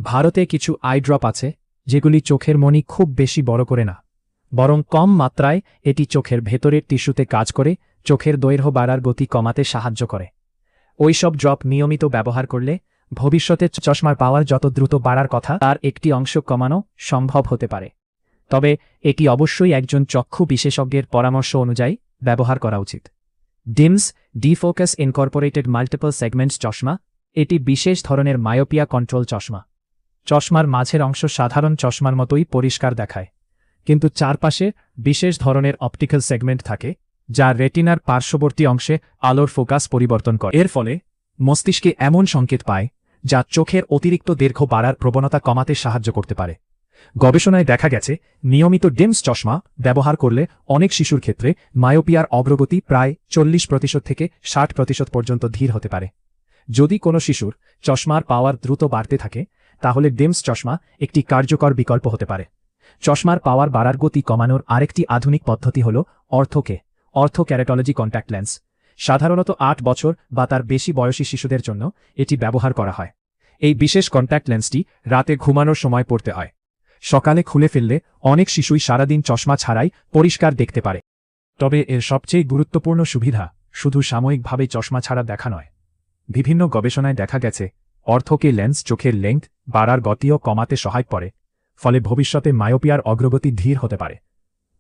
ভারতে কিছু I drop আছে যেগুলি চোখের মণি খুব বেশি বড় করে না, বরং কম মাত্রায় এটি চোখের ভেতরের টিস্যুতে কাজ করে চোখের দৈর্ঘ্য বাড়ার গতি কমাতে সাহায্য করে। ওইসব ড্রপ নিয়মিত ব্যবহার করলে ভবিষ্যতে চশমার পাওয়ার যত দ্রুত বাড়ার কথা তার একটি অংশ কমানো সম্ভব হতে পারে। তবে এটি অবশ্যই একজন চক্ষু বিশেষজ্ঞের পরামর্শ অনুযায়ী ব্যবহার করা উচিত। ডিমস ডিফোকাস ইনকর্পোরেটেড মাল্টিপল সেগমেন্টস চশমা এটি বিশেষ ধরনের মায়োপিয়া কন্ট্রোল চশমা। চশমার মাঝের অংশ সাধারণ চশমার মতোই পরিষ্কার দেখায়, কিন্তু চারপাশে বিশেষ ধরনের অপটিক্যাল সেগমেন্ট থাকে যা রেটিনার পার্শ্ববর্তী অংশে আলোর ফোকাস পরিবর্তন করে। এর ফলে মস্তিষ্কে এমন সংকেত পায় যা চোখের অতিরিক্ত দৈর্ঘ্য বাড়ার প্রবণতা কমাতে সাহায্য করতে পারে। গবেষণায় দেখা গেছে নিয়মিত ডিমস চশমা ব্যবহার করলে অনেক শিশুর ক্ষেত্রে মায়োপিয়ার অগ্রগতি প্রায় 40% থেকে 60% পর্যন্ত ধীর হতে পারে। যদি কোনো শিশুর চশমার পাওয়ার দ্রুত বাড়তে থাকে তাহলে ডিমস চশমা একটি কার্যকর বিকল্প হতে পারে। চশমার পাওয়ার বাড়ার গতি কমানোর আরেকটি আধুনিক পদ্ধতি হল অর্থোকেরাটলজি কন্ট্যাক্ট লেন্স। সাধারণত 8 বছর বা তার বেশি বয়সী শিশুদের জন্য এটি ব্যবহার করা হয়। এই বিশেষ কন্ট্যাক্ট লেন্সটি রাতে ঘুমানোর সময় পড়তে হয়। সকালে খুলে ফেললে অনেক শিশুই সারাদিন চশমা ছাড়াই পরিষ্কার দেখতে পারে। তবে এর সবচেয়ে গুরুত্বপূর্ণ সুবিধা শুধু সাময়িকভাবে চশমা ছাড়া দেখা নয়। বিভিন্ন গবেষণায় দেখা গেছে অর্থোকে লেন্স চোখের লেংথ বাড়ার গতিও কমাতে সহায়ক করে, ফলে ভবিষ্যতে মায়োপিয়ার অগ্রগতি ধীর হতে পারে।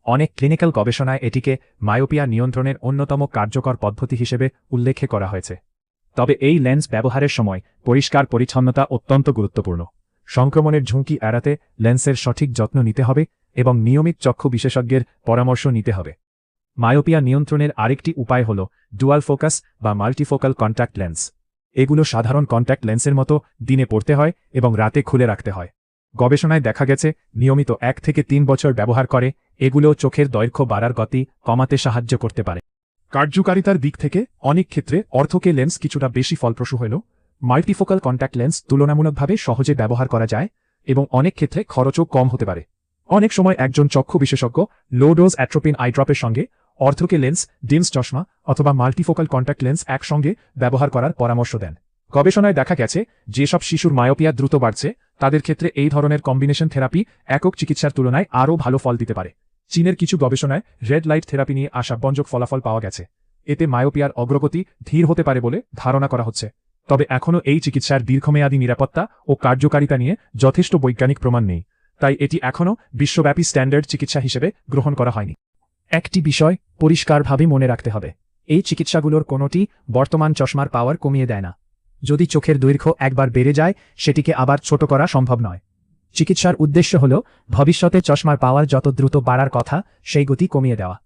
অনেক ক্লিনিক্যাল গবেষণায় এটিকে মায়োপিয়া নিয়ন্ত্রণের অন্যতম কার্যকর পদ্ধতি হিসেবে উল্লেখ করা হয়েছে। তবে এই লেন্স ব্যবহারের সময় পরিষ্কার পরিচ্ছন্নতা অত্যন্ত গুরুত্বপূর্ণ। সংক্রমণের ঝুঁকি এড়াতে লেন্সের সঠিক যত্ন নিতে হবে এবং নিয়মিত চক্ষু বিশেষজ্ঞের পরামর্শ নিতে হবে। মায়োপিয়া নিয়ন্ত্রণের আরেকটি উপায় হল ডুয়াল ফোকাস বা মাল্টিফোকাল কন্ট্যাক্ট লেন্স। এগুলো সাধারণ কন্ট্যাক্ট লেন্সের মতো দিনে পড়তে হয় এবং রাতে খুলে রাখতে হয়। গবেষণায় দেখা গেছে নিয়মিত 1 থেকে 3 বছর ব্যবহার করে এগুলো চোখের দৈর্ঘ্য বাড়ার গতি কমাতে সাহায্য করতে পারে। কার্যকারিতার দিক থেকে অনেক ক্ষেত্রে অর্থোকে লেন্স কিছুটা বেশি ফলপ্রসূ হলেও মাল্টিফোকাল কন্ট্যাক্ট লেন্স তুলনামূলকভাবে সহজে ব্যবহার করা যায় এবং অনেক ক্ষেত্রে খরচও কম হতে পারে। অনেক সময় একজন চক্ষু বিশেষজ্ঞ লো ডোজ অ্যাট্রোপিন আই ড্রপের সঙ্গে অর্থোকে লেন্স, ডিমস চশমা অথবা মাল্টিফোকাল কন্ট্যাক্ট লেন্স একসঙ্গে ব্যবহার করার পরামর্শ দেন। গবেষণায় দেখা গেছে যেসব শিশুর মায়োপিয়া দ্রুত বাড়ছে তাদের ক্ষেত্রে এই ধরনের কম্বিনেশন থেরাপি একক চিকিৎসার তুলনায় আরও ভালো ফল দিতে পারে। চীনের কিছু গবেষণায় রেড লাইট থেরাপি নিয়ে আশাব্যঞ্জক ফলাফল পাওয়া গেছে। এতে মায়োপিয়ার অগ্রগতি ধীর হতে পারে বলে ধারণা করা হচ্ছে। তবে এখনও এই চিকিৎসার দীর্ঘমেয়াদী নিরাপত্তা ও কার্যকারিতা নিয়ে যথেষ্ট বৈজ্ঞানিক প্রমাণ নেই, তাই এটি এখনও বিশ্বব্যাপী স্ট্যান্ডার্ড চিকিৎসা হিসেবে গ্রহণ করা হয়নি। একটি বিষয় পরিষ্কারভাবে মনে রাখতে হবে, এই চিকিৎসাগুলোর কোনোটি বর্তমান চশমার পাওয়ার কমিয়ে দেয় না। যদি চোখের দৈর্ঘ্য একবার বেড়ে যায় সেটিকে আবার ছোট করা সম্ভব নয়। চিকিৎসার উদ্দেশ্য হল ভবিষ্যতে চশমার পাওয়ার যত দ্রুত বাড়ার কথা সেই গতি কমিয়ে দেওয়া।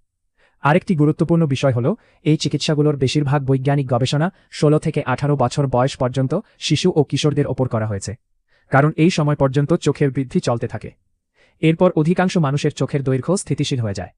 আরেকটি গুরুত্বপূর্ণ বিষয় হল এই চিকিৎসাগুলোর বেশিরভাগ বৈজ্ঞানিক গবেষণা 16 থেকে 18 বছর বয়স পর্যন্ত শিশু ও কিশোরদের ওপর করা হয়েছে, কারণ এই সময় পর্যন্ত চোখের বৃদ্ধি চলতে থাকে। এরপর অধিকাংশ মানুষের চোখের দৈর্ঘ্য স্থিতিশীল হয়ে যায়।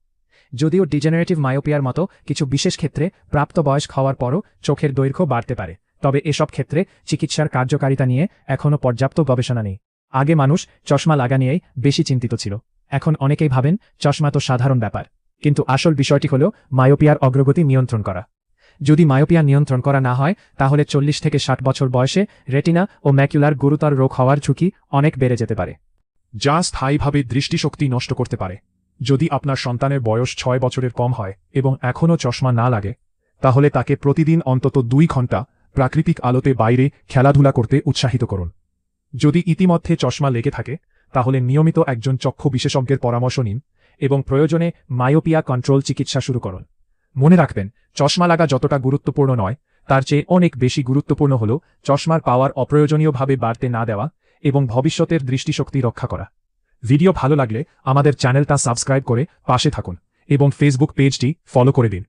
যদিও ডিজেনারেটিভ মায়োপিয়ার মতো কিছু বিশেষ ক্ষেত্রে প্রাপ্তবয়স্ক হওয়ার পরও চোখের দৈর্ঘ্য বাড়তে পারে, তবে এসব ক্ষেত্রে চিকিৎসার কার্যকারিতা নিয়ে এখনও পর্যাপ্ত গবেষণা নেই। আগে মানুষ চশমা লাগা নিয়েই বেশি চিন্তিত ছিল, এখন অনেকেই ভাবেন চশমা তো সাধারণ ব্যাপার, কিন্তু আসল বিষয়টি হল মায়োপিয়ার অগ্রগতি নিয়ন্ত্রণ করা। যদি মায়োপিয়া নিয়ন্ত্রণ করা না হয় তাহলে 40 থেকে 60 বছর বয়সে রেটিনা ও ম্যাকুলার গুরুতর রোগ হওয়ার ঝুঁকি অনেক বেড়ে যেতে পারে, যা স্থায়ীভাবে দৃষ্টিশক্তি নষ্ট করতে পারে। যদি আপনার সন্তানের বয়স 6 বছরের কম হয় এবং এখনও চশমা না লাগে তাহলে তাকে প্রতিদিন অন্তত 2 ঘন্টা প্রাকৃতিক আলোতে বাইরে খেলাধুলা করতে উৎসাহিত করুন। যদি ইতিমধ্যে চশমা লেগে থাকে তাহলে নিয়মিত একজন চক্ষু বিশেষজ্ঞের পরামর্শ নিন এবং প্রয়োজনে মায়োপিয়া কন্ট্রোল চিকিৎসা শুরু করুন। মনে রাখবেন, চশমা লাগা যতটা গুরুত্বপূর্ণ নয় তার চেয়ে অনেক বেশি গুরুত্বপূর্ণ হল চশমার পাওয়ার অপ্রয়োজনীয়ভাবে বাড়তে না দেওয়া এবং ভবিষ্যতের দৃষ্টিশক্তি রক্ষা করা। ভিডিও ভালো লাগলে আমাদের চ্যানেলটা সাবস্ক্রাইব করে পাশে থাকুন এবং ফেসবুক পেজটি ফলো করে দিন।